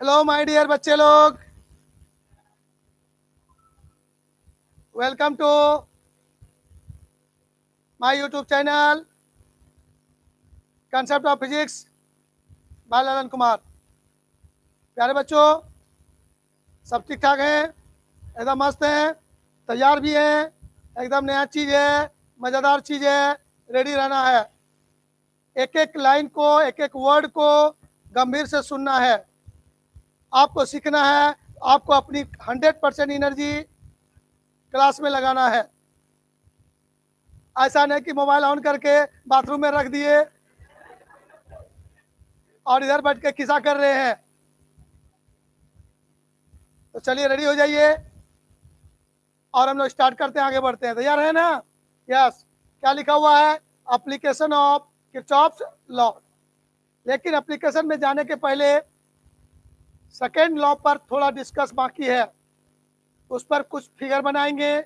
Hello my dear बच्चे लोग, welcome to my YouTube channel concept of physics by Lallan Kumar. प्यारे बच्चों, सब ठीक ठाक हैं? एकदम मस्त हैं, तैयार भी हैं? एकदम नया चीज़ है, मज़ेदार चीज़ है, रेडी रहना है। एक एक लाइन को, एक एक वर्ड को गंभीर से सुनना है। आपको सीखना है, आपको अपनी 100% एनर्जी क्लास में लगाना है। ऐसा नहीं कि मोबाइल ऑन करके बाथरूम में रख दिए और इधर बैठ के खिस्सा कर रहे हैं। तो चलिए रेडी हो जाइए और हम लोग स्टार्ट करते हैं, आगे बढ़ते हैं। तैयार है ना? यस। क्या लिखा हुआ है? Application of Kirchhoff's law. लेकिन एप्लीकेशन में जाने के पहले सेकेंड लॉ पर थोड़ा डिस्कस बाकी है। उस पर कुछ फिगर बनाएंगे,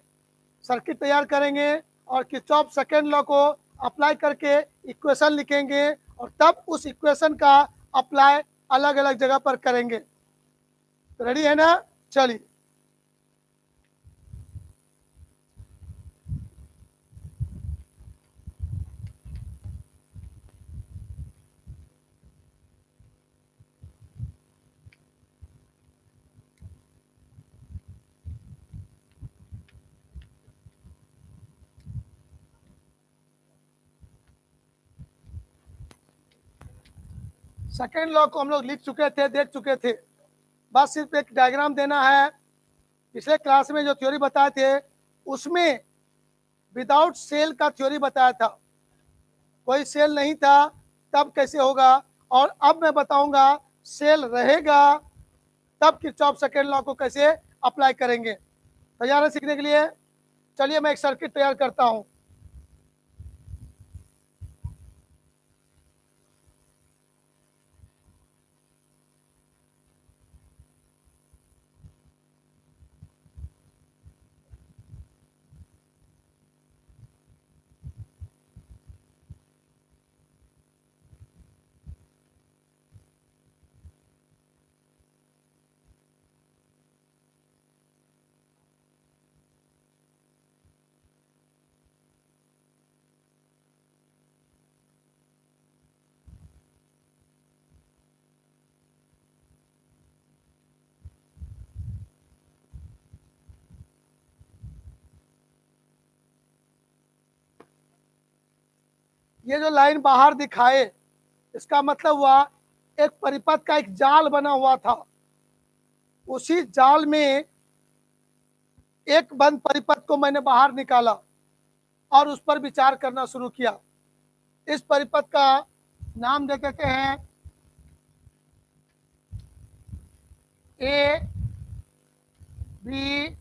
सर्किट तैयार करेंगे और किरचॉफ सेकेंड लॉ को अप्लाई करके इक्वेशन लिखेंगे और तब उस इक्वेशन का अप्लाई अलग अलग जगह पर करेंगे। तो रेडी है ना? चलिए। सेकेंड लॉ को हम लोग लिख चुके थे, देख चुके थे। बस सिर्फ एक डायग्राम देना है। पिछले क्लास में जो थ्योरी बताए थे उसमें विदाउट सेल का थ्योरी बताया था। कोई सेल नहीं था, तब कैसे होगा। और अब मैं बताऊंगा सेल रहेगा तब किरचॉफ सेकेंड लॉ को कैसे अप्लाई करेंगे। तैयार है सीखने के लिए? चलिए मैं एक सर्किट तैयार करता हूं। ये जो लाइन बाहर दिखाए इसका मतलब हुआ एक परिपथ का एक जाल बना हुआ था। उसी जाल में एक बंद परिपथ को मैंने बाहर निकाला और उस पर विचार करना शुरू किया। इस परिपथ का नाम दे देते हैं ए, बी,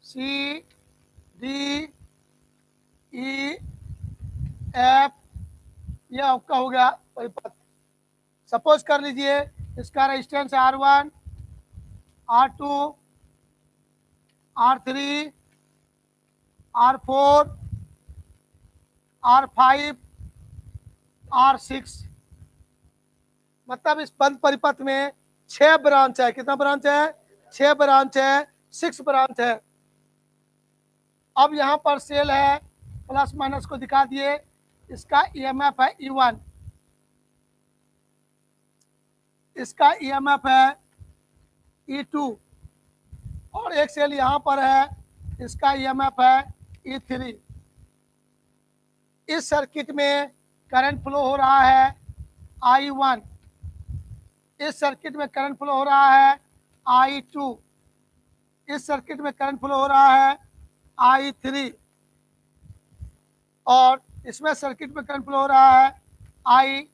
सी, डी, ई, एफ। यह आपका हो गया परिपथ। सपोज कर लीजिए इसका resistance R1, R2, R3, R4, R5, R6। मतलब इस बंद परिपथ में 6 ब्रांच है। कितना ब्रांच है? 6 ब्रांच है, 6 ब्रांच है। अब यहाँ पर सेल है, प्लस माइनस को दिखा दिए। इसका ईएमएफ है E1, इसका ईएमएफ है E2 और एक सेल यहाँ पर है, इसका ईएमएफ है E3। इस सर्किट में करंट फ्लो हो रहा है I1, इस सर्किट में करंट फ्लो हो रहा है I2, इस सर्किट में करंट फ्लो हो रहा है I3 और इसमें सर्किट में करंट फ्लो हो रहा है I4।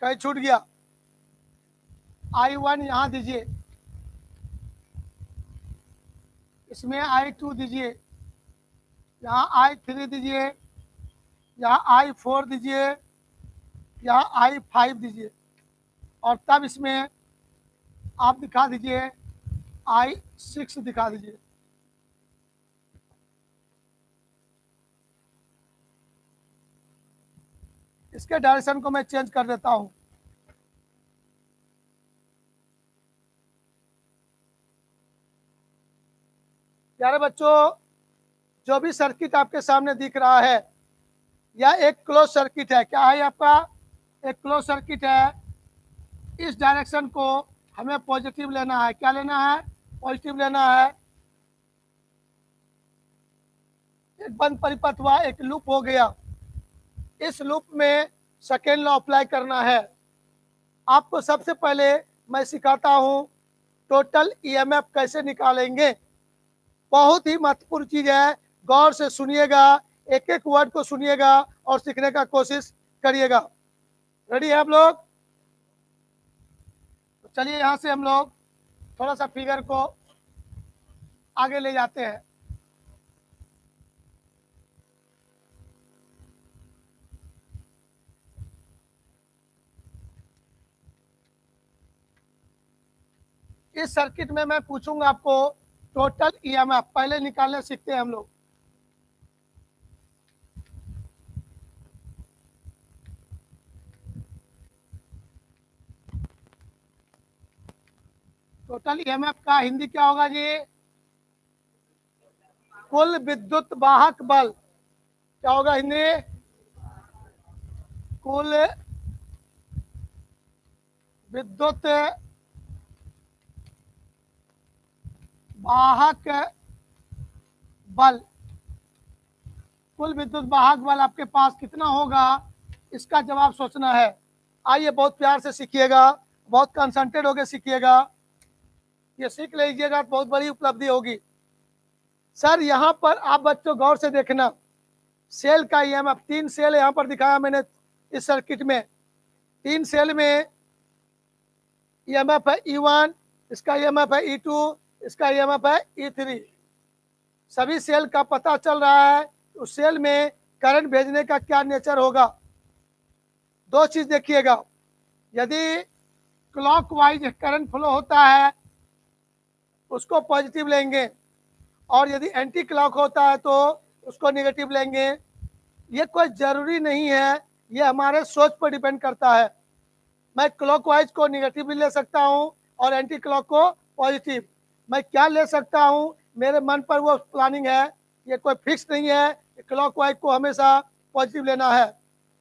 कहीं छूट गया? I1 यहाँ दीजिए, इसमें I2 दीजिए, यहाँ I3 दीजिए, यहाँ I4 दीजिए, यहाँ I5 दीजिए और तब इसमें आप दिखा दीजिए I6 दिखा दीजिए। इसके डायरेक्शन को मैं चेंज कर देता हूं। प्यारे बच्चों, जो भी सर्किट आपके सामने दिख रहा है यह एक क्लोज सर्किट है। क्या है आपका? एक क्लोज सर्किट है। इस डायरेक्शन को हमें पॉजिटिव लेना है। क्या लेना है? पॉजिटिव लेना है। एक बंद परिपथ हुआ, एक लूप हो गया। इस लूप में सेकेंड लॉ अप्लाई करना है। आपको सबसे पहले मैं सिखाता हूं टोटल ईएमएफ कैसे निकालेंगे। बहुत ही महत्वपूर्ण चीज है, गौर से सुनिएगा, एक एक वर्ड को सुनिएगा और सीखने का कोशिश करिएगा। रेडी है आप लोग? तो चलिए यहां से हम लोग थोड़ा सा फिगर को आगे ले जाते हैं। इस सर्किट में मैं पूछूंगा आपको टोटल ईएमएफ पहले निकालने सीखते हैं हम लोग। टोटल ईएमएफ का हिंदी क्या होगा जी? कुल विद्युत वाहक बल। क्या होगा हिंदी? कुल विद्युत वाहक बल। कुल विद्युत वाहक बल आपके पास कितना होगा, इसका जवाब सोचना है। आइए बहुत प्यार से सीखिएगा, बहुत कंसंट्रेट होकर सीखिएगा। ये सीख लीजिएगा तो बहुत बड़ी उपलब्धि होगी। सर यहाँ पर आप बच्चों गौर से देखना, सेल का ईएमएफ 3 सेल यहाँ पर दिखाया मैंने इस सर्किट में। 3 सेल में ईएमएफ है E1, इसका ईएमएफ है E2, इसका ईएमएफ है E3। सभी सेल का पता चल रहा है उस सेल में करंट भेजने का क्या नेचर होगा। दो चीज देखिएगा, यदि क्लॉकवाइज करंट फ्लो होता है उसको पॉजिटिव लेंगे, और यदि एंटी क्लॉक होता है तो उसको नेगेटिव लेंगे। ये कोई जरूरी नहीं है, ये हमारे सोच पर डिपेंड करता है। मैं क्लॉकवाइज को नेगेटिव भी ले सकता हूँ और एंटी क्लॉक को पॉजिटिव। मैं क्या ले सकता हूँ, मेरे मन पर वो प्लानिंग है। ये कोई फिक्स नहीं है कि क्लॉकवाइज को हमेशा पॉजिटिव लेना है,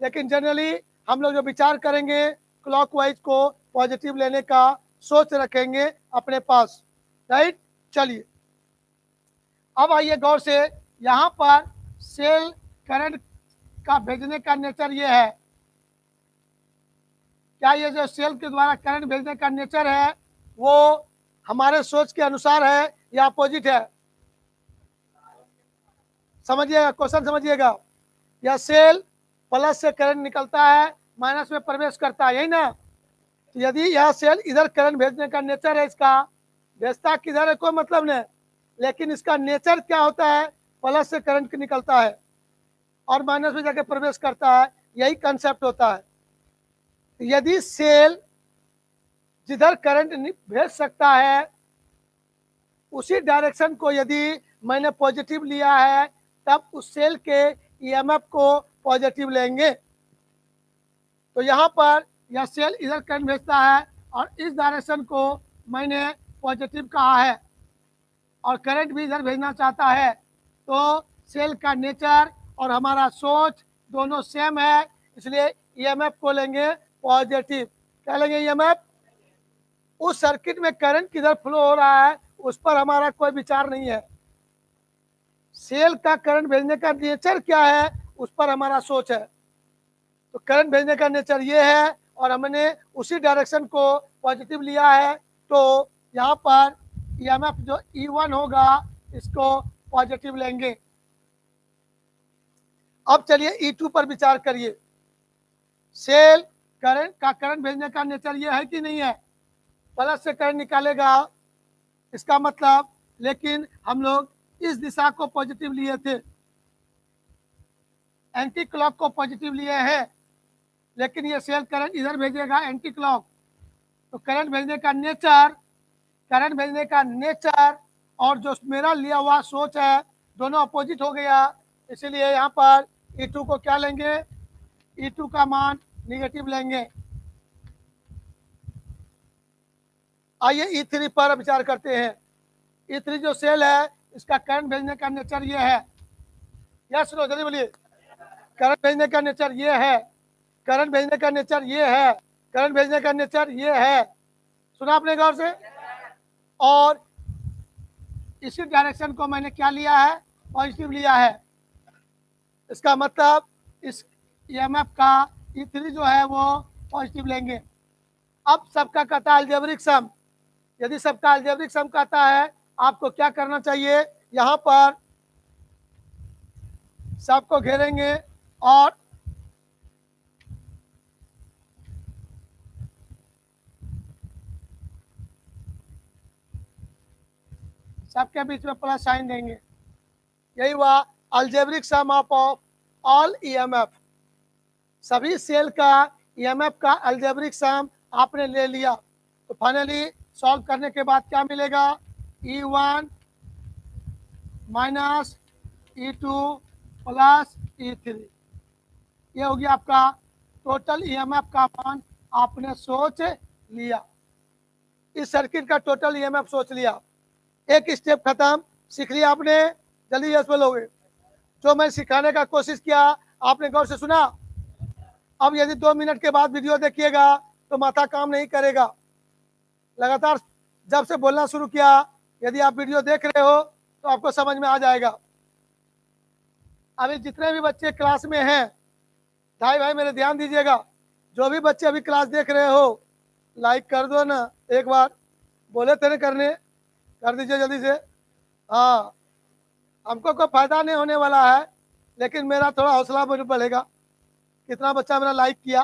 लेकिन जनरली हम लोग जो विचार करेंगे क्लॉकवाइज को पॉजिटिव लेने का सोच रखेंगे अपने पास। राइट, चलिए अब आइए गौर से। यहाँ पर सेल करंट का भेजने का नेचर ये है। क्या ये जो सेल के द्वारा करंट भेजने का नेचर है वो हमारे सोच के अनुसार है या अपोजिट है? समझिएगा, क्वेश्चन समझिएगा। यह सेल प्लस से करंट निकलता है, माइनस में प्रवेश करता है, यही ना? तो यदि यह सेल इधर करंट भेजने का नेचर है, इसका भेजता किधर है कोई मतलब नहीं, लेकिन इसका नेचर क्या होता है, प्लस से करंट निकलता है और माइनस में जाके प्रवेश करता है, यही कंसेप्ट होता है। यदि सेल जिधर करंट भेज सकता है उसी डायरेक्शन को यदि मैंने पॉजिटिव लिया है तब उस सेल के ईएमएफ को पॉजिटिव लेंगे। तो यहाँ पर यह सेल इधर करंट भेजता है और इस डायरेक्शन को मैंने पॉजिटिव कहा है और करंट भी इधर भेजना चाहता है, तो सेल का नेचर और हमारा सोच दोनों सेम है, इसलिए ईएमएफ को लेंगे पॉजिटिव। क्या लेंगे? ईएमएफ। उस सर्किट में करंट किधर फ्लो हो रहा है उस पर हमारा कोई विचार नहीं है। सेल का करंट भेजने का नेचर क्या है उस पर हमारा सोच है। तो करंट भेजने का नेचर ये है और हमने उसी डायरेक्शन को पॉजिटिव लिया है, तो यहाँ पर ईएमएफ जो E1 होगा इसको पॉजिटिव लेंगे। अब चलिए E2 पर विचार करिए। सेल करंट भेजने का नेचर ये है कि नहीं है? प्लस से करंट निकालेगा, इसका मतलब, लेकिन हम लोग इस दिशा को पॉजिटिव लिए थे, एंटी क्लॉक को पॉजिटिव लिए हैं, लेकिन ये सेल करंट इधर भेजेगा एंटी क्लॉक। तो करंट भेजने का नेचर और जो मेरा लिया हुआ सोच है दोनों अपोजिट हो गया, इसलिए यहाँ पर E2 को क्या लेंगे? E2 का मान निगेटिव लेंगे। आइए E3 पर विचार करते हैं। E3 जो सेल है इसका करंट भेजने का नेचर ये है। यस नो जल्दी बोलिए। करंट भेजने का नेचर ये है, करंट भेजने का नेचर ये है, करंट भेजने का नेचर ये है। सुना आपने गौर से? और इसी डायरेक्शन को मैंने क्या लिया है? पॉजिटिव लिया है। इसका मतलब इस EMF का E3 जो है वो पॉजिटिव लेंगे। अब सबका कहता है अलजेब्रिक सम। यदि सबका अलजेब्रिक सम कहता है आपको क्या करना चाहिए? यहाँ पर सबको घेरेंगे और सबके बीच में प्लस साइन देंगे। यही हुआ algebraic sum of all EMF। सभी सेल का EMF का अलजेब्रिक सम आपने ले लिया। तो फाइनली सॉल्व करने के बाद क्या मिलेगा? E1 minus E2 plus E3। ये हो गया आपका टोटल EMF का मान। आपने सोच लिया, इस सर्किट का टोटल EMF सोच लिया। एक स्टेप खत्म, सीख लिया आपने। जल्दी यस बोलोगे। जो मैं सिखाने का कोशिश किया आपने गौर से सुना। अब यदि 2 मिनट के बाद वीडियो देखिएगा तो माथा काम नहीं करेगा। लगातार जब से बोलना शुरू किया, यदि आप वीडियो देख रहे हो तो आपको समझ में आ जाएगा। अभी जितने भी बच्चे क्लास में हैं, भाई मेरे ध्यान दीजिएगा। जो भी बच्चे अभी क्लास देख रहे हो, लाइक कर दो ना एक बार। बोले थे ना करने, कर दीजिए जल्दी से। हाँ, हमको कोई फायदा नहीं होने वाला है, लेकिन मेरा थोड़ा हौसला बढ़ेगा। कितना बच्चा मेरा लाइक किया,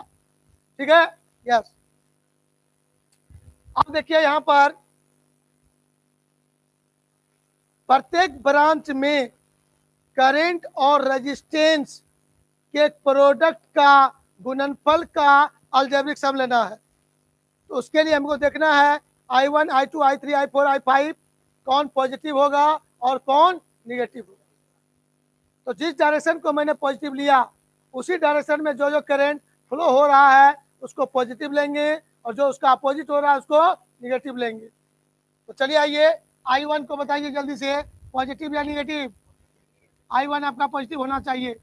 ठीक है? यस। अब देखिए यहाँ पर प्रत्येक ब्रांच में करंट और रेजिस्टेंस के प्रोडक्ट का गुणनफल का अलजेब्रिक सम लेना है। तो उसके लिए हमको देखना है I1, I2, I3, I4, I5 कौन पॉजिटिव होगा और कौन निगेटिव होगा। तो जिस डायरेक्शन को मैंने पॉजिटिव लिया, उसी डायरेक्शन में जो जो करंट फ्लो हो रहा है उसको पॉजिटिव लेंगे, और जो उसका अपोजिट हो रहा है उसको निगेटिव लेंगे। तो चलिए आइए I1 को बताइए जल्दी से, पॉजिटिव या निगेटिव? I1 आपका पॉजिटिव होना चाहिए।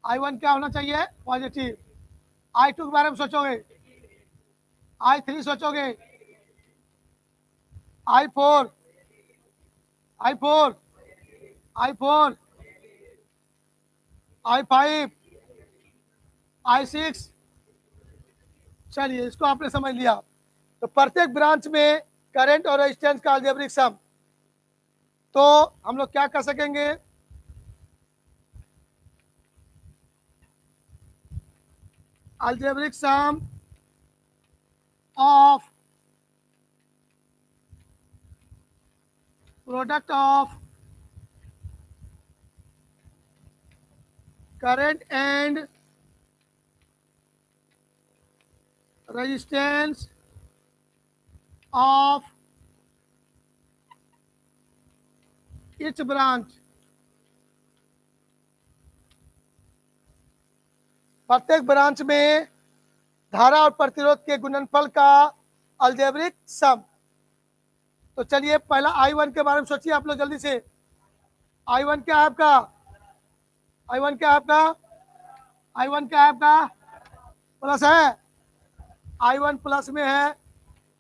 I1 क्या होना चाहिए? पॉजिटिव। I2 के बारे में सोचोगे, I3 सोचोगे, I4, I4, I4, I5, I6। चलिए इसको आपने समझ लिया। तो प्रत्येक ब्रांच में करंट और रेजिस्टेंस का अलजेब्रिक सम। तो हम लोग क्या कर सकेंगे? Algebraic sum of product of current and resistance of each branch. प्रत्येक ब्रांच में धारा और प्रतिरोध के गुणनफल का अलजेब्रिक सम। तो चलिए पहला I1 के बारे में सोचिए आप लोग जल्दी से। I1 क्या है आपका? I1 क्या है आपका? I1 क्या है आपका? प्लस है। I1 प्लस में है,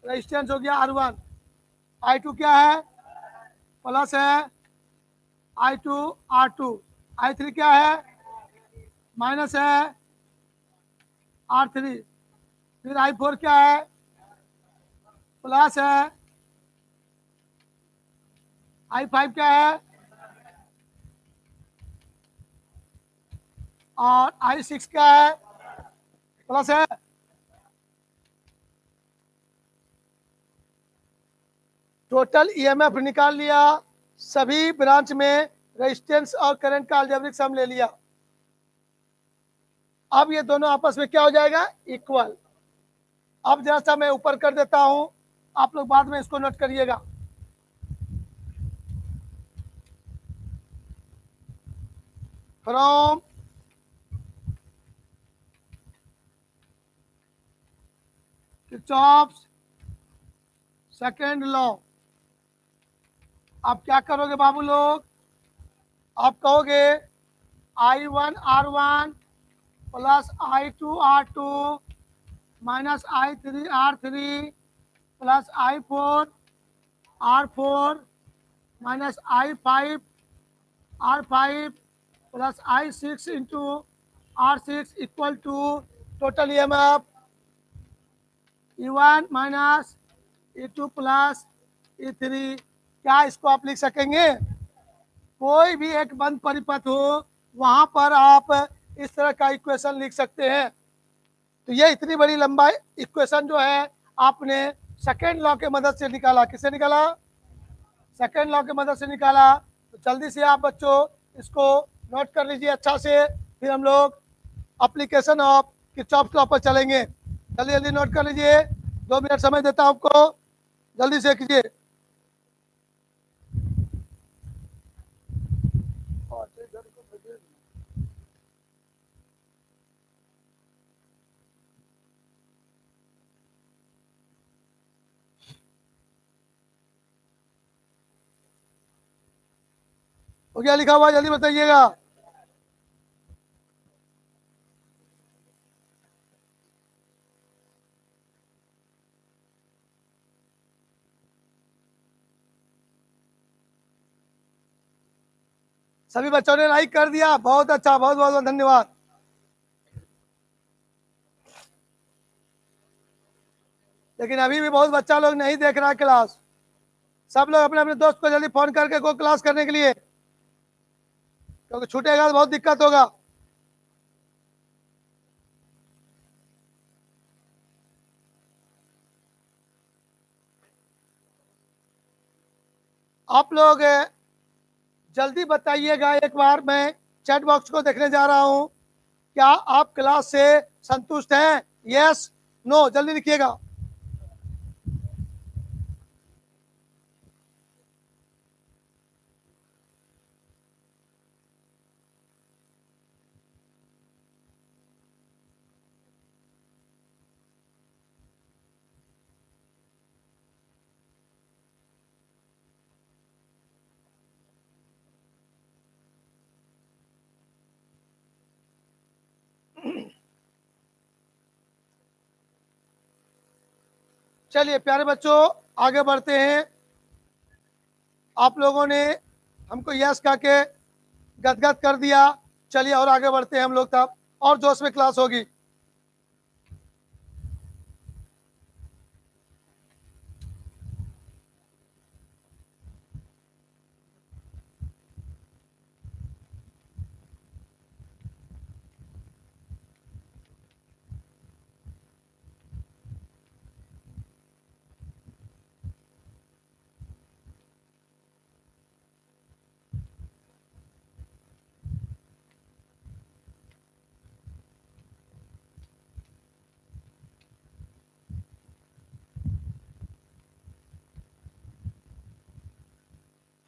रेजिस्टेंस हो गया R1। I2 क्या है? प्लस है, I2 R2। I3 क्या है? माइनस है, R3। फिर I4 क्या है? प्लस है। I5 क्या है? और I6 क्या है? प्लस है। टोटल EMF निकाल लिया, सभी ब्रांच में रेजिस्टेंस और करंट का अलजेब्रिक सम ले लिया। अब ये दोनों आपस में क्या हो जाएगा? इक्वल। अब जरा सा मैं ऊपर कर देता हूं, आप लोग बाद में इसको नोट करिएगा। From Kirchhoff's second law. आप क्या करोगे बाबू लोग? आप कहोगे I1R1 plus I2R2 minus I3R3 plus I4R4 minus I5R5 plus I6 into R6 equal to total EMF E1 minus E2 plus E3। क्या इसको आप लिख सकेंगे? कोई भी एक बंद परिपथ हो वहां पर आप इस तरह का इक्वेशन लिख सकते हैं। तो ये इतनी बड़ी लंबा इक्वेशन जो है आपने सेकेंड लॉ के मदद से निकाला। किससे निकाला? सेकेंड लॉ के मदद से निकाला। तो जल्दी से आप बच्चों इसको नोट कर लीजिए अच्छा से, फिर हम लोग एप्लीकेशन ऑफ किरचॉफ लॉ पर चलेंगे। जल्दी जल्दी नोट कर लीजिए, 2 मिनट समय देता हूं आपको, जल्दी से कीजिए। हो गया लिखा हुआ? जल्दी बताइएगा। सभी बच्चों ने लाइक कर दिया, बहुत अच्छा, बहुत बहुत धन्यवाद। लेकिन अभी भी बहुत बच्चा लोग नहीं देख रहा है क्लास। सब लोग अपने अपने दोस्त को जल्दी फोन करके को क्लास करने के लिए, क्योंकि छूटेगा तो बहुत दिक्कत होगा। आप लोग जल्दी बताइएगा। एक बार मैं चैट बॉक्स को देखने जा रहा हूं, क्या आप क्लास से संतुष्ट हैं? यस, नो, जल्दी लिखिएगा। चलिए प्यारे बच्चों, आगे बढ़ते हैं। आप लोगों ने हमको यस कह के गदगद कर दिया। चलिए और आगे बढ़ते हैं हम लोग, तब और जोश में क्लास होगी।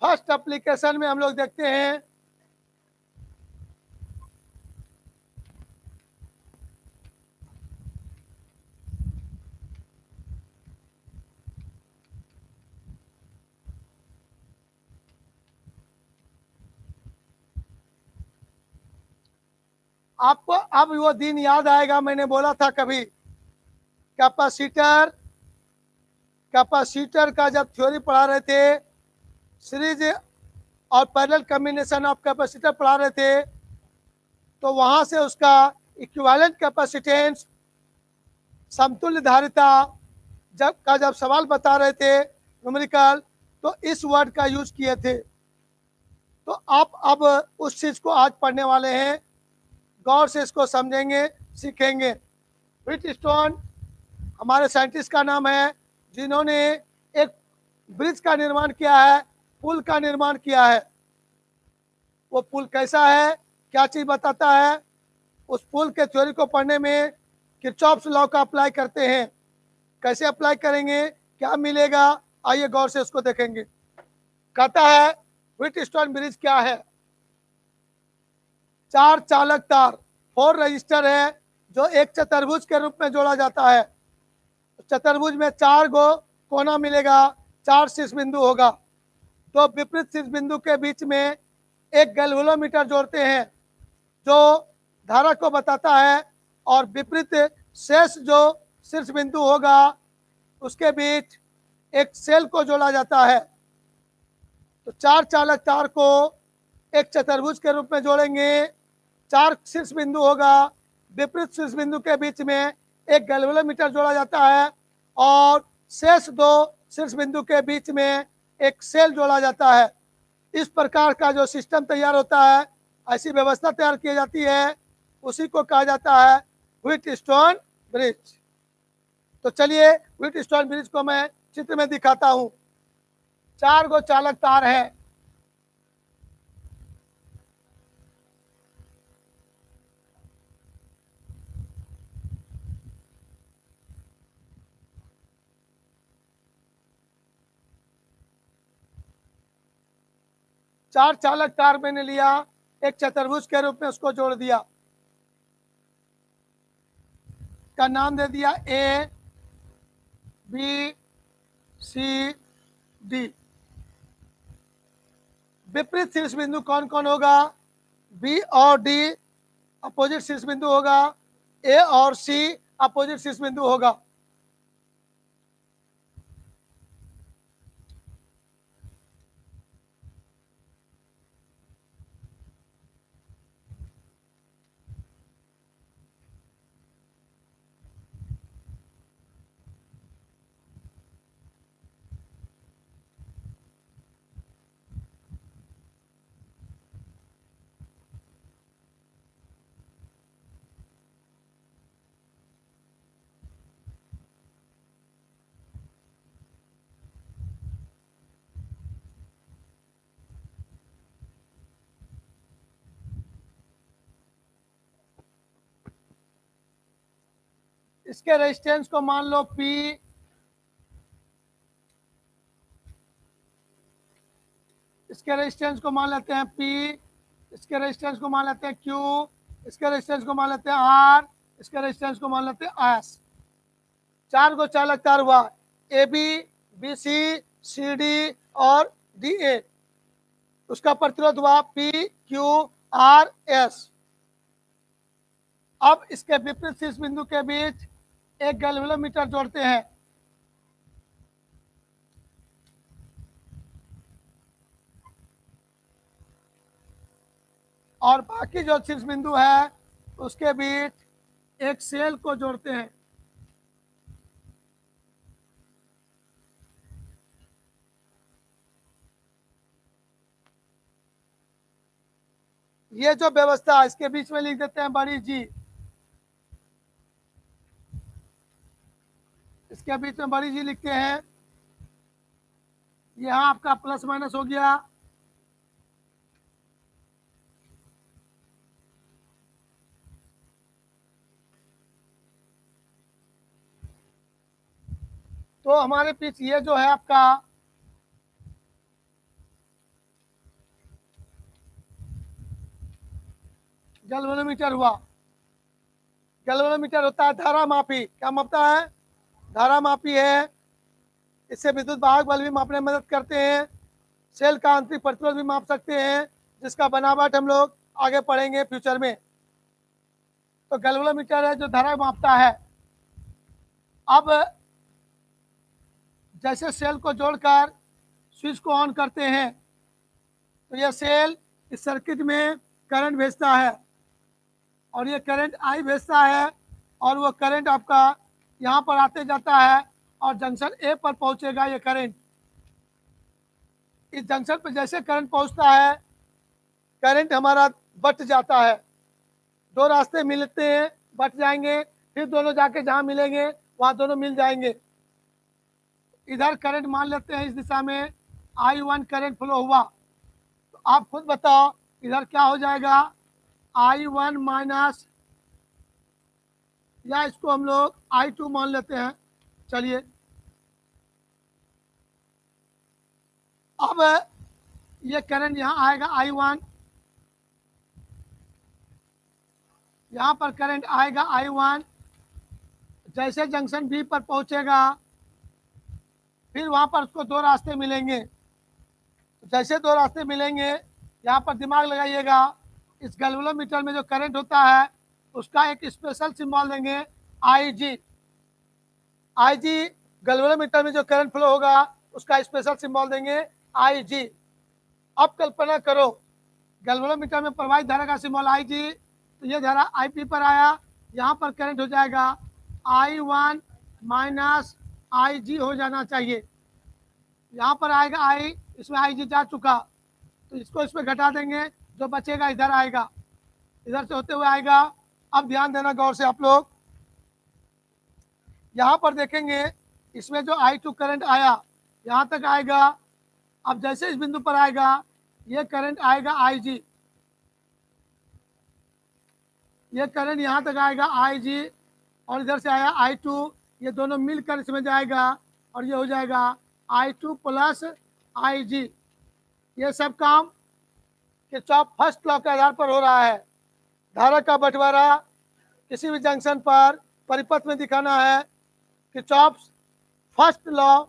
फर्स्ट एप्लीकेशन में हम लोग देखते हैं आपको। अब वो दिन याद आएगा, मैंने बोला था कभी कैपेसिटर, कैपेसिटर का जब थ्योरी पढ़ा रहे थे, सीरीज और पैरेलल कॉम्बिनेशन ऑफ कैपेसिटर पढ़ा रहे थे, तो वहां से उसका इक्विवेलेंट कैपेसिटेंस, समतुल्य धारिता जब सवाल बता रहे थे न्यूमेरिकल, तो इस वर्ड का यूज किए थे। तो आप अब उस चीज को आज पढ़ने वाले हैं, गौर से इसको समझेंगे, सीखेंगे। व्हिटस्टोन हमारे साइंटिस्ट का नाम है, जिन्होंने एक ब्रिज का निर्माण किया है, पुल का निर्माण किया है। वो पुल कैसा है, क्या चीज बताता है, उस पुल के थ्योरी को पढ़ने में किरचॉफ्स लॉ का अप्लाई करते हैं। कैसे अप्लाई करेंगे, क्या मिलेगा, आइए गौर से उसको देखेंगे। कहता है व्हिटस्टोन ब्रिज क्या है? 4 चालक तार 4 रजिस्टर है जो एक चतुर्भुज के रूप में जोड़ा जाता है। चतुर्भुज में 4 गो कोना मिलेगा, 4 शीर्ष बिंदु होगा। तो विपरीत शीर्ष बिंदु के बीच में एक गैल्वेनोमीटर जोड़ते हैं जो धारा को बताता है, और विपरीत शेष जो शीर्ष बिंदु होगा उसके बीच एक सेल को जोड़ा जाता है। तो 4 चालक तार को एक चतुर्भुज के रूप में जोड़ेंगे, 4 शीर्ष बिंदु होगा, विपरीत शीर्ष बिंदु के बीच में एक गैल्वेनोमीटर जोड़ा जाता है, और शेष 2 शीर्ष बिंदु के बीच में एक सेल जोड़ा जाता है। इस प्रकार का जो सिस्टम तैयार होता है, ऐसी व्यवस्था तैयार की जाती है, उसी को कहा जाता है व्हीटस्टोन ब्रिज। तो चलिए व्हीटस्टोन ब्रिज को मैं चित्र में दिखाता हूं। 4 गो चालक तार है, चार चालक तार मैंने लिया, एक चतुर्भुज के रूप में उसको जोड़ दिया, का नाम दे दिया ए बी सी डी। विपरीत शीर्ष बिंदु कौन कौन होगा? बी और डी अपोजिट शीर्ष बिंदु होगा, ए और सी अपोजिट शीर्ष बिंदु होगा। इसके रेजिस्टेंस को मान लो P, इसके रेजिस्टेंस को मान लेते हैं P, इसके रेजिस्टेंस को मान लेते हैं Q, इसके रेजिस्टेंस को मान लेते हैं R, इसके रेजिस्टेंस को मान लेते हैं S। 4 गो चालक तार हुआ, A B, B C, C D और डी ए। उसका प्रतिरोध हुआ P Q R S। अब इसके विपरीत शीर्ष बिंदु के बीच एक गैल्वेनोमीटर जोड़ते हैं, और बाकी जो शीर्ष बिंदु है उसके बीच एक सेल को जोड़ते हैं। ये जो व्यवस्था है इसके बीच में लिख देते हैं बड़ी जी, इसके बीच में बड़ी जी लिखते हैं। यहाँ आपका प्लस माइनस हो गया, तो हमारे बीच ये जो है आपका गैल्वेनोमीटर हुआ। गैल्वेनोमीटर होता है धारा मापी, क्या मापता है? धारा मापी है। इससे विद्युत वाहक बल भी मापने में मदद करते हैं, सेल का आंतरिक प्रतिरोध भी माप सकते हैं, जिसका बनावट हम लोग आगे पढ़ेंगे फ्यूचर में। तो गैल्वेनोमीटर है जो धारा मापता है। अब जैसे सेल को जोड़कर स्विच को ऑन करते हैं तो यह सेल इस सर्किट में करंट भेजता है, और ये करंट आई भेजता है, और वो करंट आपका यहाँ पर आते जाता है और जंक्शन ए पर पहुँचेगा। ये करंट इस जंक्शन पर जैसे करंट पहुँचता है, करंट हमारा बट जाता है। 2 रास्ते मिलते हैं, बट जाएंगे, फिर दोनों जाके जहाँ मिलेंगे वहाँ दोनों मिल जाएंगे। इधर करंट मान लेते हैं इस दिशा में I1 करंट फ्लो हुआ, तो आप खुद बताओ इधर क्या हो जाएगा? I1 माइनस, या इसको हम लोग I2 मान लेते हैं। चलिए अब ये करंट यहाँ आएगा I1, यहाँ पर करंट आएगा I1, जैसे जंक्शन बी पर पहुंचेगा फिर वहां पर उसको दो रास्ते मिलेंगे। जैसे दो रास्ते मिलेंगे यहाँ पर दिमाग लगाइएगा, इस गैल्वेनोमीटर में जो करंट होता है उसका एक स्पेशल सिंबल देंगे IG। IG गैल्वेनोमीटर में जो करंट फ्लो होगा उसका स्पेशल सिंबल देंगे IG। अब कल्पना करो गैल्वेनोमीटर में प्रवाहित धारा का सिंबल IG, तो ये धारा IP पर आया, यहाँ पर करंट हो जाएगा I1 माइनस IG हो जाना चाहिए। यहाँ पर आएगा I, इसमें IG जा चुका, तो इसको इसमें घटा देंगे, जो बचेगा इधर आएगा, इधर से होते हुए आएगा। अब ध्यान देना गौर से आप लोग, यहाँ पर देखेंगे इसमें जो I2 करंट आया यहाँ तक आएगा। अब जैसे इस बिंदु पर आएगा ये करंट आएगा IG, ये करंट यहाँ तक आएगा IG, और इधर से आया I2, ये दोनों मिलकर इसमें जाएगा और ये हो जाएगा I2 प्लस IG। ये सब काम किरचॉफ फर्स्ट लॉ के आधार पर हो रहा है। धारा का बंटवारा किसी भी जंक्शन पर परिपथ में दिखाना है, किरचॉफ फर्स्ट लॉ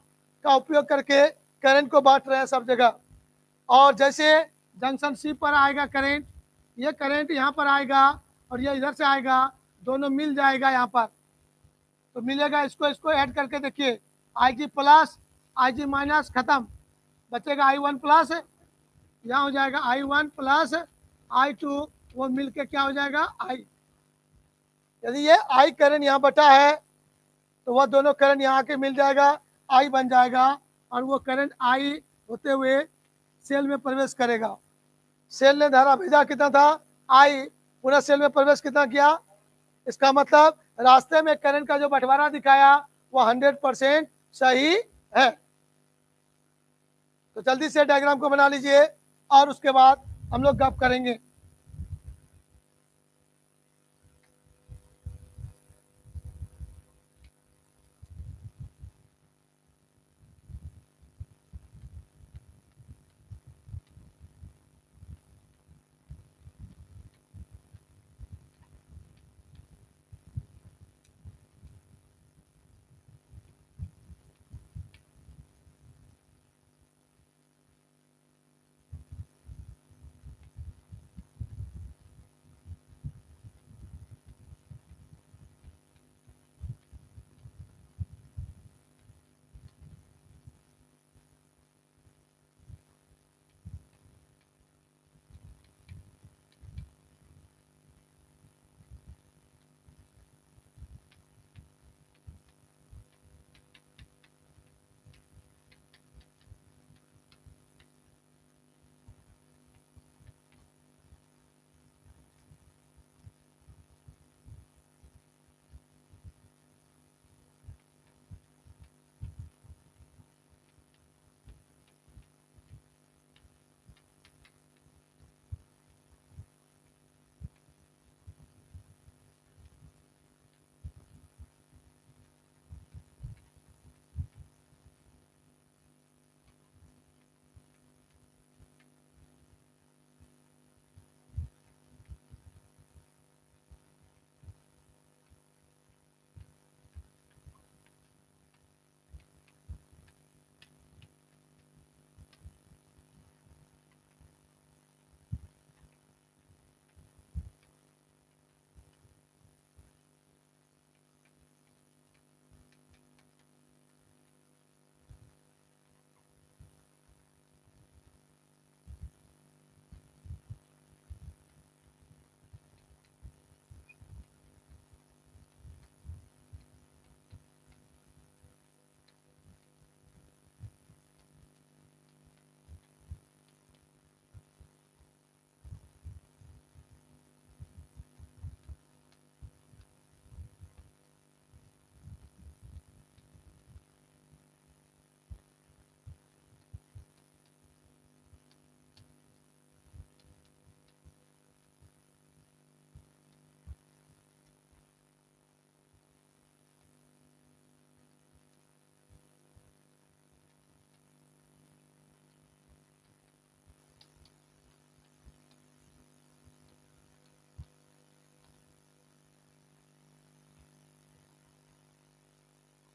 का उपयोग करके करंट को बांट रहे हैं सब जगह। और जैसे जंक्शन सी पर आएगा करंट, ये करंट यहाँ पर आएगा और ये इधर से आएगा, दोनों मिल जाएगा यहाँ पर, तो मिलेगा, इसको इसको ऐड करके देखिए IG प्लस IG माइनस खत्म, बचेगा I1 प्लस, यहाँ हो जाएगा I1 प्लस I2, वो मिल के क्या हो जाएगा I। यदि ये I करंट यहाँ बटा है तो वह दोनों करंट यहाँ के मिल जाएगा, I बन जाएगा, और वो करंट I होते हुए सेल में प्रवेश करेगा। सेल ने धारा भेजा कितना था I, पूरा सेल में प्रवेश कितना किया, इसका मतलब रास्ते में करंट का जो बंटवारा दिखाया वो 100% सही है। तो जल्दी से डायग्राम को बना लीजिए और उसके बाद हम लोग गप करेंगे।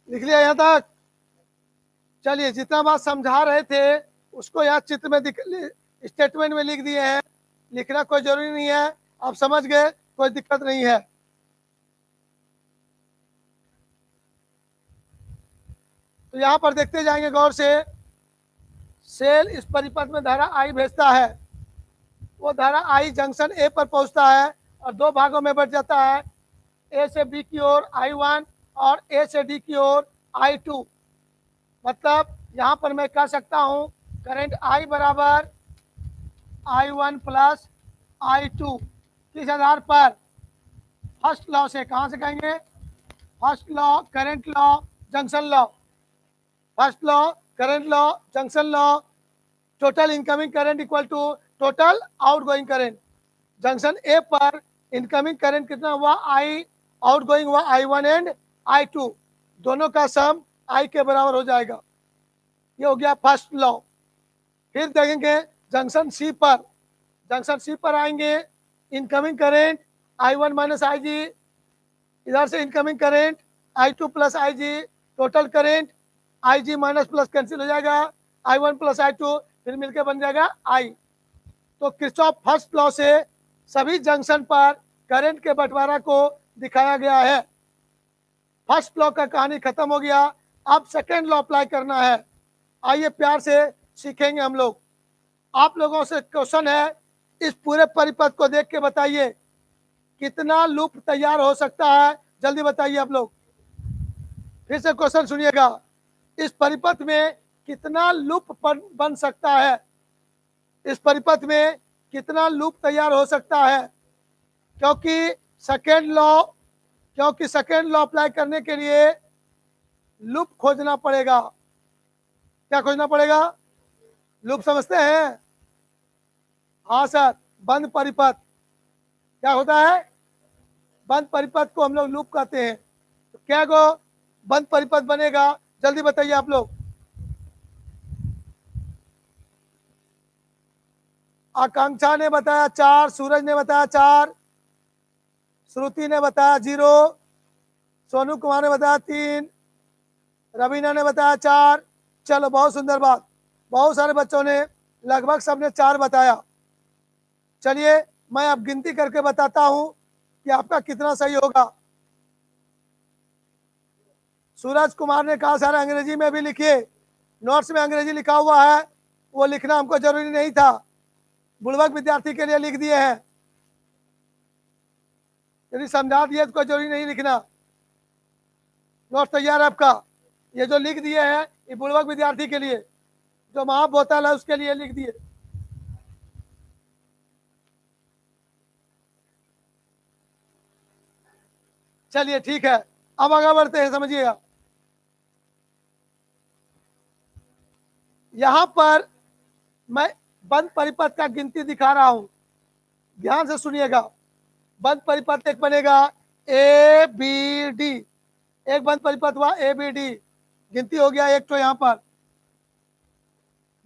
लिख लिया यहाँ तक? चलिए, जितना बात समझा रहे थे उसको यहाँ चित्र में स्टेटमेंट में लिख दिए हैं, लिखना कोई जरूरी नहीं है, आप समझ गए, कोई दिक्कत नहीं है। तो यहाँ पर देखते जाएंगे गौर से। सेल इस परिपथ में धारा आई भेजता है, वो धारा आई जंक्शन ए पर पहुंचता है और दो भागों में बढ़ जाता है, ए से बी की ओर I1 और ए से डी की ओर I2। मतलब यहाँ पर मैं कह सकता हूँ करंट I बराबर I1 प्लस I2 किस आधार पर? फर्स्ट लॉ से। कहाँ से कहेंगे? First law, current law, junction law. First law, current law, junction law. Total incoming current equal to total outgoing current. Junction A पर इनकमिंग करंट कितना हुआ? I, आउटगोइंग हुआ I1 एंड I2, दोनों का सम I के बराबर हो जाएगा। ये हो गया फर्स्ट लॉ। फिर देखेंगे जंक्शन सी पर। जंक्शन सी पर आएंगे, incoming current I1 minus IG, इधर से incoming current I2 plus IG, total current IG minus plus cancel हो जाएगा, I1 प्लस I2 फिर मिलकर बन जाएगा I। तो किरचॉफ फर्स्ट लॉ से सभी जंक्शन पर करंट के बंटवारा को दिखाया गया है। फर्स्ट लॉ का कहानी खत्म हो गया, अब सेकेंड लॉ अप्लाई करना है। आइए प्यार से सीखेंगे हम लोग। आप लोगों से क्वेश्चन है, इस पूरे परिपथ को देख के बताइए कितना लूप तैयार हो सकता है, जल्दी बताइए आप लोग। फिर से क्वेश्चन सुनिएगा, इस परिपथ में कितना लूप बन सकता है? इस परिपथ में कितना लूप तैयार हो सकता है? क्योंकि सेकेंड लॉ अप्लाई करने के लिए लूप खोजना पड़ेगा। क्या खोजना पड़ेगा? लूप समझते हैं? हाँ सर, बंद परिपथ। क्या होता है? बंद परिपथ को हम लोग लूप कहते हैं। तो क्या को बंद परिपथ बनेगा, जल्दी बताइए आप लोग। आकांक्षा ने बताया 4, सूरज ने बताया 4, श्रुति ने बताया 0, सोनू कुमार ने बताया 3, रवीना ने बताया 4। चलो, बहुत सुंदर बात, बहुत सारे बच्चों ने, लगभग सबने 4 बताया। चलिए मैं अब गिनती करके बताता हूं कि आपका कितना सही होगा। सूरज कुमार ने कहा सारे अंग्रेजी में भी लिखिए, नोट्स में अंग्रेजी लिखा हुआ है, वो लिखना हमको जरूरी नहीं था, बुड़बक विद्यार्थी के लिए लिख दिए हैं। यदि समझा दिए तो कोई जरूरी नहीं लिखना, नोट्स तैयार है आपका। ये जो लिख दिए हैं ये बुड़बक विद्यार्थी के लिए, जो महाबोतल है उसके लिए लिख दिए। चलिए ठीक है, अब आगे बढ़ते हैं, समझिएगा। यहां पर मैं बंद परिपथ का गिनती दिखा रहा हूं, ध्यान से सुनिएगा। बंद परिपथ एक बनेगा ABD, एक बंद परिपथ हुआ ABD, गिनती हो गया एक तो यहां पर।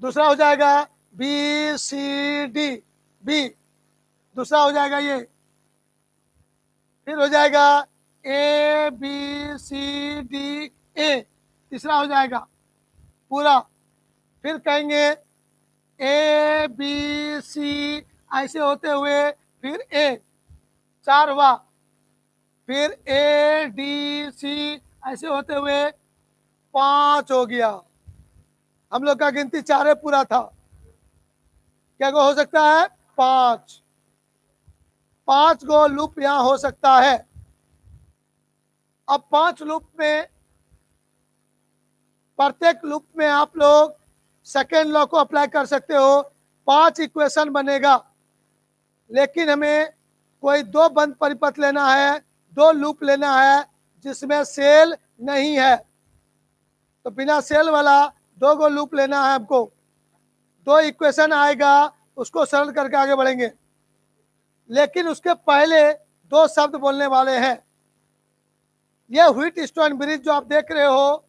दूसरा हो जाएगा BCD, B, दूसरा हो जाएगा ये। फिर हो जाएगा ABCDA, तीसरा हो जाएगा पूरा। फिर कहेंगे ABC, ऐसे होते हुए फिर A, 4 हुआ। फिर ADC, ऐसे होते हुए 5 हो गया। हम लोग का गिनती 4 पूरा था। क्या हो सकता है? 5 गो लूप यहां हो सकता है। अब 5 लूप में, प्रत्येक लूप में आप लोग सेकेंड लॉ को अप्लाई कर सकते हो। 5 इक्वेशन बनेगा, लेकिन हमें कोई 2 बंद परिपथ लेना है, 2 लूप लेना है जिसमें सेल नहीं है। तो बिना सेल वाला 2 गो लूप लेना है हमको। 2 इक्वेशन आएगा, उसको सरल करके आगे बढ़ेंगे। लेकिन उसके पहले 2 शब्द बोलने वाले हैं। यह व्हीटस्टोन ब्रिज जो आप देख रहे हो,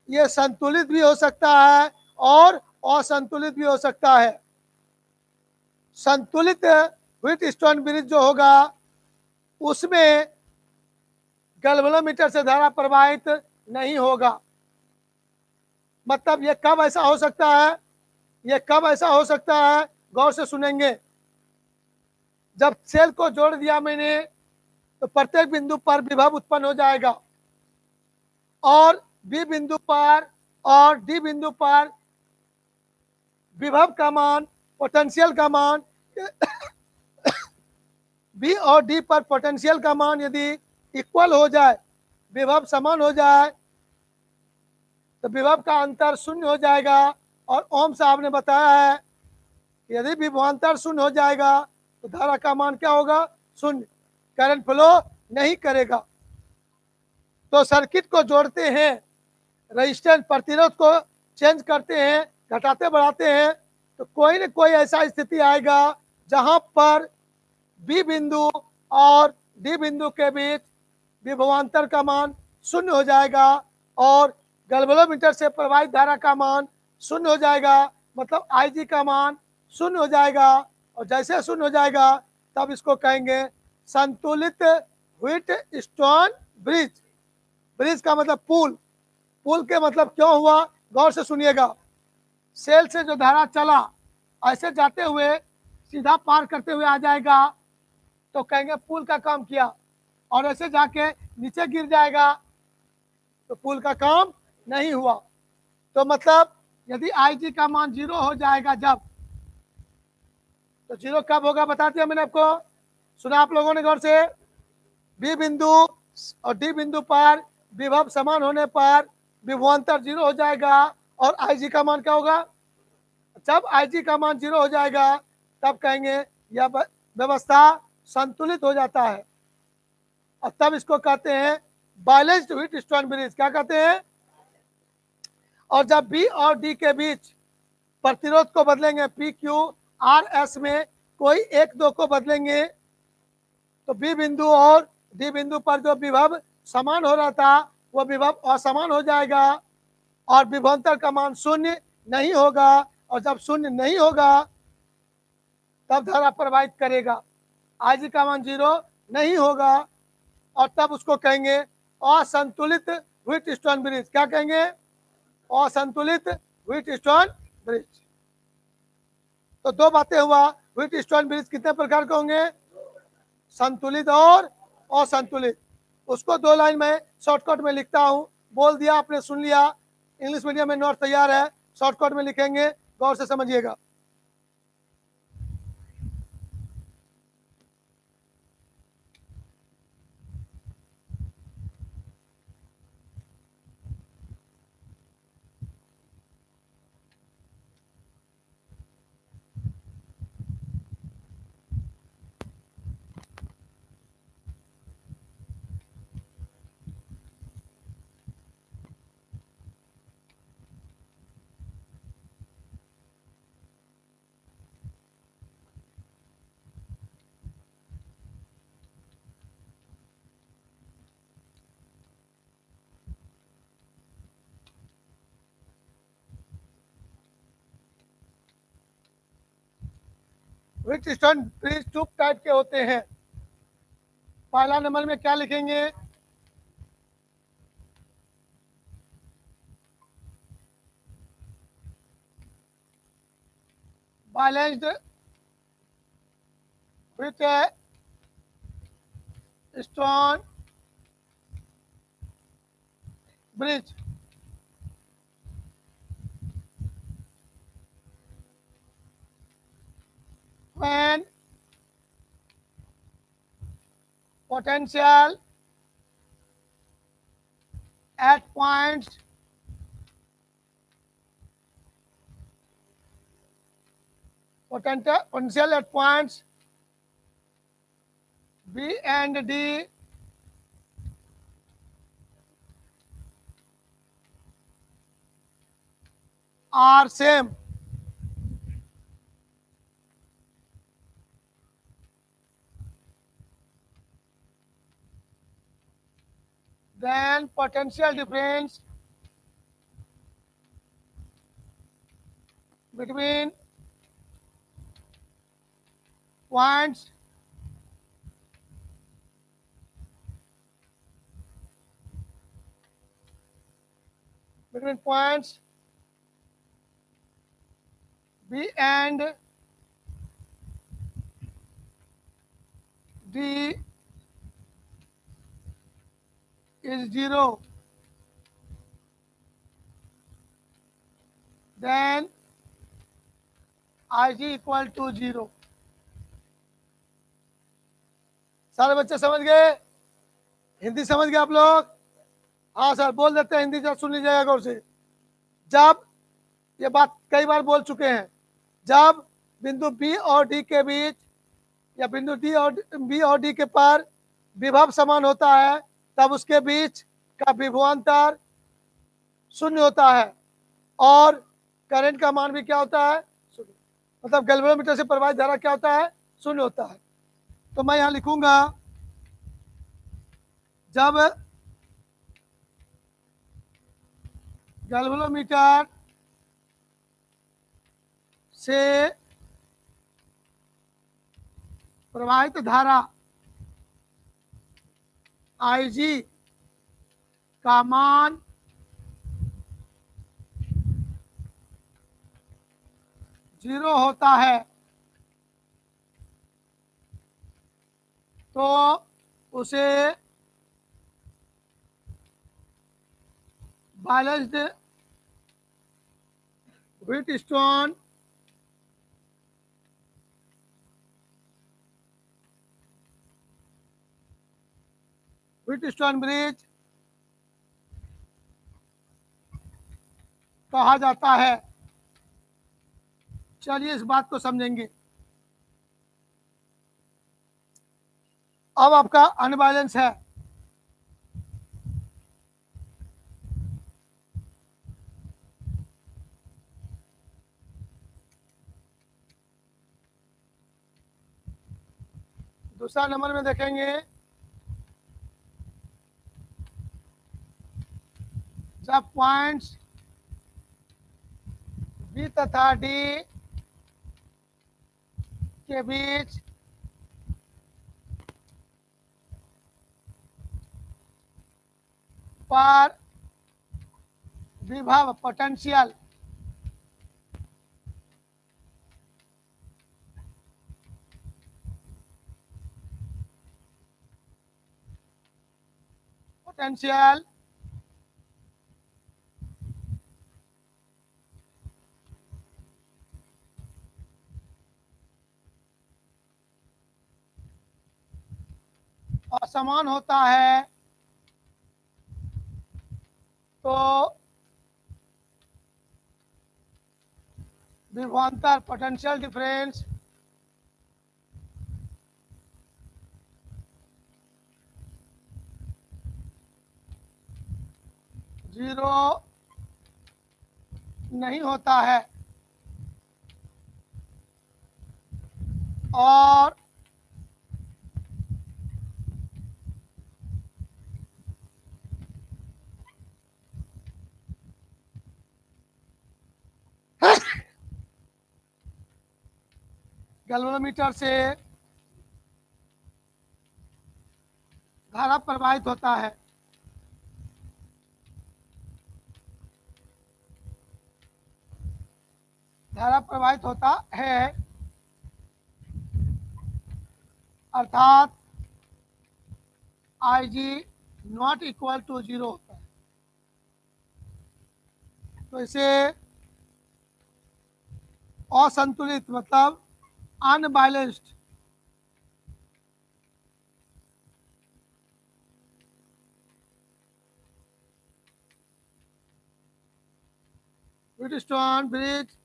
ये संतुलित भी हो सकता है और असंतुलित भी हो सकता है। संतुलित व्हीटस्टोन ब्रिज जो होगा उसमें गैल्वेनोमीटर से धारा प्रवाहित नहीं होगा। मतलब ये कब ऐसा हो सकता है, ये कब ऐसा हो सकता है, गौर से सुनेंगे। जब सेल को जोड़ दिया मैंने तो प्रत्येक बिंदु पर विभव उत्पन्न हो जाएगा और बी बिंदु पर और डी बिंदु पर विभव का मान, पोटेंशियल का मान बी और डी पर पोटेंशियल का मान यदि इक्वल हो जाए, विभव समान हो जाए, तो विभव का अंतर शून्य हो जाएगा। और ओम साहब ने बताया है कि यदि विभवांतर शून्य हो जाएगा तो धारा का मान क्या होगा, शून्य, करंट फ्लो नहीं करेगा। तो सर्किट को जोड़ते हैं, रेजिस्टेंस प्रतिरोध को चेंज करते हैं, घटाते बढ़ाते हैं, तो कोई न कोई ऐसा स्थिति आएगा जहां पर बी बिंदु और डी बिंदु के बीच विभवांतर का मान शून्य हो जाएगा और गैल्वेनोमीटर से प्रवाहित धारा का मान शून्य हो जाएगा। मतलब IG का मान शून्य हो जाएगा और जैसे शून्य हो जाएगा तब इसको कहेंगे संतुलित व्हीटस्टोन ब्रिज। ब्रिज का मतलब पुल, पुल के मतलब क्यों हुआ, गौर से सुनिएगा। सेल से जो धारा चला ऐसे जाते हुए सीधा पार करते हुए आ जाएगा तो कहेंगे पुल का काम किया, और ऐसे जाके नीचे गिर जाएगा तो पुल का काम नहीं हुआ। तो मतलब यदि IG का मान 0 हो जाएगा जब, तो 0 कब होगा बता दिया मैंने आपको, सुना आप लोगों ने गौर से। बी बिंदु और डी बिंदु पर विभव समान होने पर विभवांतर 0 हो जाएगा और IG का मान क्या होगा, जब IG का मान 0 हो जाएगा तब कहेंगे यह व्यवस्था संतुलित हो जाता है और तब इसको कहते हैं बैलेंस्ड व्हीटस्टोन ब्रिज। क्या कहते हैं। और जब बी और डी के बीच प्रतिरोध को बदलेंगे, PQRS में कोई एक दो को बदलेंगे तो बी बिंदु और डी बिंदु पर जो विभव समान हो रहा था वो विभव असमान हो जाएगा और विभवांतर का मान शून्य नहीं होगा। और जब शून्य नहीं होगा तब धारा प्रवाहित करेगा, IG का मान 0 नहीं होगा और तब उसको कहेंगे असंतुलित व्हीटस्टोन ब्रिज। क्या कहेंगे, असंतुलित व्हीटस्टोन ब्रिज। तो दो बातें हुआ, व्हीटस्टोन ब्रिज कितने प्रकार के होंगे, संतुलित और असंतुलित। उसको 2 लाइन में शॉर्टकट में लिखता हूं, बोल दिया आपने, सुन लिया। इंग्लिश मीडियम में नोट तैयार है, शॉर्टकट में लिखेंगे, गौर से समझिएगा। व्हीटस्टोन ब्रिज 2 टाइप के होते हैं। पहला नंबर में क्या लिखेंगे, balanced Wheatstone bridge. when potential at points potential at points B and D are same, then potential difference between points between points B and D is 0, then Ig equal to 0. सारे बच्चे समझ गए? हिंदी समझ गए आप लोग? हाँ सर, बोल देते हैं हिंदी, जब सुन लीजिएगा गौर से। जब, ये बात कई बार बोल चुके हैं, जब बिंदु बी और डी के बीच या बिंदु डी और बी और डी के पर विभव समान होता है, तब उसके बीच का विभवांतर शून्य होता है और करंट का मान भी क्या होता है? शून्य। मतलब गैल्वेनोमीटर से प्रवाहित धारा क्या होता है? शून्य होता है। तो मैं यहां लिखूंगा, जब गैल्वेनोमीटर से प्रवाहित धारा Ig का मान जीरो होता है, तो उसे बैलेंस्ड व्हीटस्टोन ब्रिज कहा जाता है। चलिए इस बात को समझेंगे। अब आपका अनबैलेंस है, दूसरा नंबर में देखेंगे, जब पॉइंट्स बी तथा डी के बीच पर विभव पोटेंशियल असमान होता है, तो विभवांतर पोटेंशियल डिफरेंस जीरो नहीं होता है और गैल्वेनोमीटर से धारा प्रवाहित होता है। धारा प्रवाहित होता है अर्थात Ig नॉट इक्वल टू 0 होता है। तो इसे असंतुलित मतलब अनबैलेंस्ड व्हीटस्टोन ब्रिज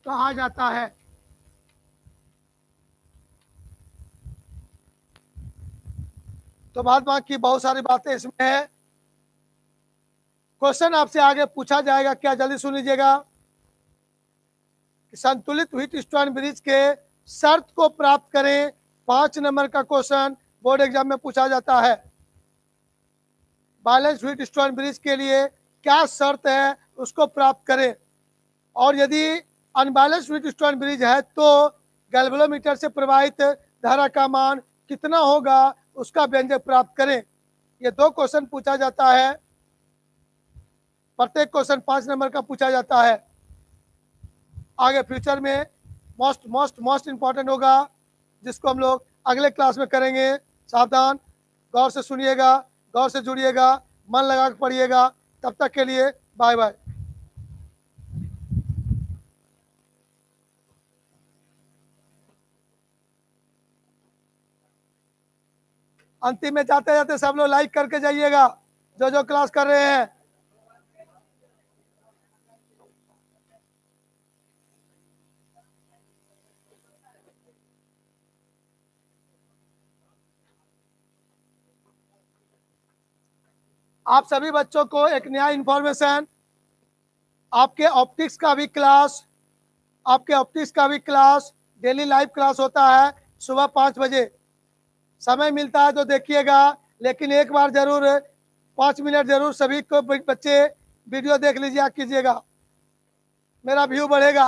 कहा जाता है। तो बाद बाकी बहुत सारी बातें इसमें है। क्वेश्चन आपसे आगे पूछा जाएगा, क्या जल्दी सुन लीजिएगा। संतुलित व्हीटस्टोन ब्रिज के शर्त को प्राप्त करें। 5 नंबर का क्वेश्चन बोर्ड एग्जाम में पूछा जाता है। बैलेंस व्हीटस्टोन ब्रिज के लिए क्या शर्त है उसको प्राप्त करें, और यदि अनबैलेंस व्हीटस्टोन ब्रिज है तो गैल्वेनोमीटर से प्रवाहित धारा का मान कितना होगा उसका व्यंजक प्राप्त करें। ये 2 क्वेश्चन पूछा जाता है, प्रत्येक क्वेश्चन 5 नंबर का पूछा जाता है। आगे फ्यूचर में मोस्ट इंपॉर्टेंट होगा, जिसको हम लोग अगले क्लास में करेंगे। सावधान, गौर से सुनिएगा, गौर से जुड़िएगा, मन लगा के पढ़िएगा। तब तक के लिए बाय बाय। अंतिम में जाते जाते सब लोग लाइक करके जाइएगा, जो जो क्लास कर रहे हैं। आप सभी बच्चों को एक नया इंफॉर्मेशन, आपके ऑप्टिक्स का भी क्लास डेली लाइव क्लास होता है सुबह 5 बजे। समय मिलता है तो देखिएगा, लेकिन एक बार जरूर 5 मिनट जरूर सभी को बच्चे वीडियो देख लीजिए कीजिएगा, मेरा व्यू बढ़ेगा।